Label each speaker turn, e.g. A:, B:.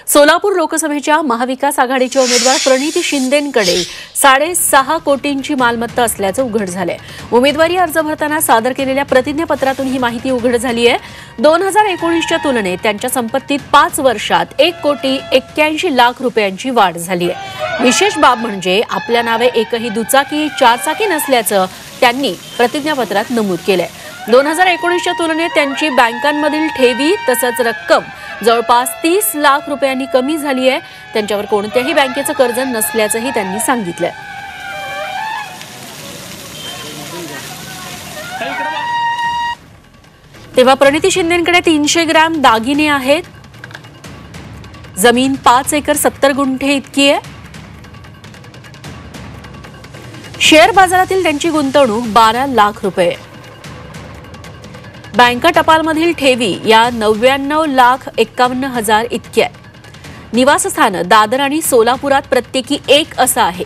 A: सोलापूर लोकसभेच्या महाविकास आघाडीचे उमेदवार प्रणिती शिंदेंकडे 6.5 कोटींची मालमत्ता असल्याचं उघड झालंय। उमेदवारी अर्ज भरताना सादर केलेल्या प्रतिज्ञापत्रातून ही माहिती उघड झाली आहे। 2019च्या तुलनेत त्यांच्या संपत्तीत 5 वर्षात 1,81,00,000 रुपयांची वाढ झाली आहे। विशेष बाब म्हणजे आपल्या नावे एकही दुचाकी, चारचाकी नसल्याचं त्यांनी प्रतिज्ञापत्रात नमूद केलंय। 2019च्या तुलनेत त्यांची बँकांमधील ठेवी तसंच रक्कम जवळपास 30 लाख रुपयांनी कमी झाली आहे। त्यांच्यावर कोणत्याही बँकेचं कर्ज नसल्याचंही त्यांनी सांगितलं। तेव्हा प्रणिती शिंदेंकडे 300 ग्रॅम दागिने आहेत। जमीन 5 एकर 70 गुंठे इतकी आहे। शेअर बाजारातील त्यांची गुंतवणूक 12 लाख रुपये। बँका टपालमधील ठेवी या 99,51,000 इतकी आहे। निवासस्थान दादर आणि सोलापुरात प्रत्येकी एक असं आहे।